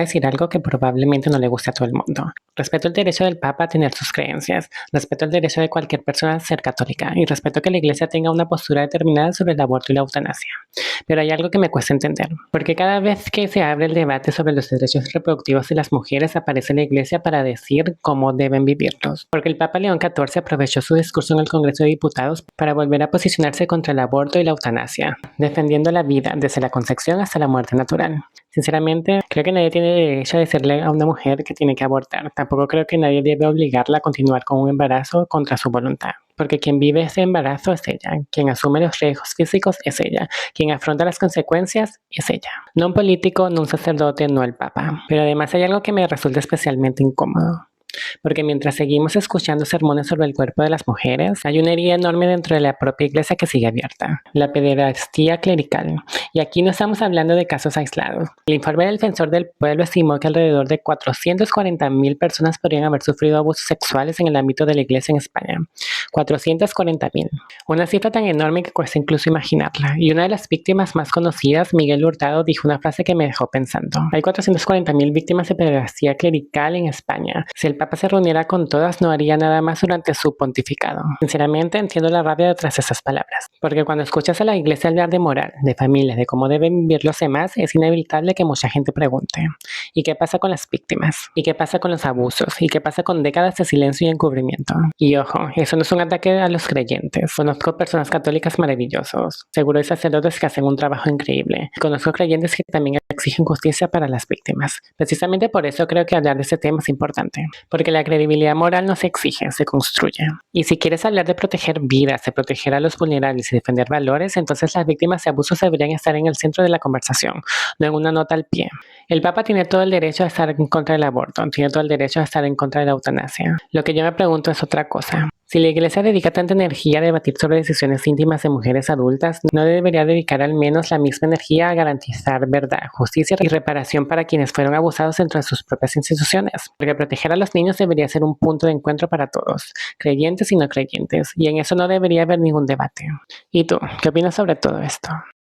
decir algo que probablemente no le guste a todo el mundo. Respeto el derecho del Papa a tener sus creencias, respeto el derecho de cualquier persona a ser católica y respeto que la Iglesia tenga una postura determinada sobre el aborto y la eutanasia. Pero hay algo que me cuesta entender, porque cada vez que se abre el debate sobre los derechos reproductivos de las mujeres aparece la Iglesia para decir cómo deben vivirlos, porque el Papa León XIV aprovechó su discurso en el Congreso de Diputados para volver a posicionarse contra el aborto y la eutanasia, defendiendo la vida desde la concepción hasta la muerte natural. Sinceramente, creo que nadie tiene derecho a decirle a una mujer que tiene que abortar. Tampoco creo que nadie debe obligarla a continuar con un embarazo contra su voluntad. Porque quien vive ese embarazo es ella, quien asume los riesgos físicos es ella, quien afronta las consecuencias es ella. No un político, no un sacerdote, no el Papa. Pero además hay algo que me resulta especialmente incómodo. Porque mientras seguimos escuchando sermones sobre el cuerpo de las mujeres, hay una herida enorme dentro de la propia iglesia que sigue abierta, la pederastía clerical. Y aquí no estamos hablando de casos aislados. El informe del Defensor del Pueblo estimó que alrededor de 440,000 personas podrían haber sufrido abusos sexuales en el ámbito de la iglesia en España. 440,000. Una cifra tan enorme que cuesta incluso imaginarla. Y una de las víctimas más conocidas, Miguel Hurtado, dijo una frase que me dejó pensando. Hay 440,000 víctimas de pederastía clerical en España. Si el Papa se reuniera con todas, no haría nada más durante su pontificado. Sinceramente, entiendo la rabia detrás de esas palabras. Porque cuando escuchas a la iglesia hablar de moral, de familias, de cómo deben vivir los demás, es inevitable que mucha gente pregunte: ¿y qué pasa con las víctimas? ¿Y qué pasa con los abusos? ¿Y qué pasa con décadas de silencio y encubrimiento? Y ojo, eso no es un ataque a los creyentes. Conozco personas católicas maravillosos. Seguro hay sacerdotes que hacen un trabajo increíble. Conozco creyentes que también exigen justicia para las víctimas. Precisamente por eso creo que hablar de este tema es importante. Porque la credibilidad moral no se exige, se construye. Y si quieres hablar de proteger vidas, de proteger a los vulnerables y defender valores, entonces las víctimas de abusos deberían estar en el centro de la conversación, no en una nota al pie. El Papa tiene todo el derecho a estar en contra del aborto, tiene todo el derecho a estar en contra de la eutanasia. Lo que yo me pregunto es otra cosa. Si la Iglesia dedica tanta energía a debatir sobre decisiones íntimas de mujeres adultas, ¿no debería dedicar al menos la misma energía a garantizar verdad, justicia y reparación para quienes fueron abusados dentro de sus propias instituciones? Porque proteger a los niños debería ser un punto de encuentro para todos, creyentes y no creyentes, y en eso no debería haber ningún debate. ¿Y tú, qué opinas sobre todo esto?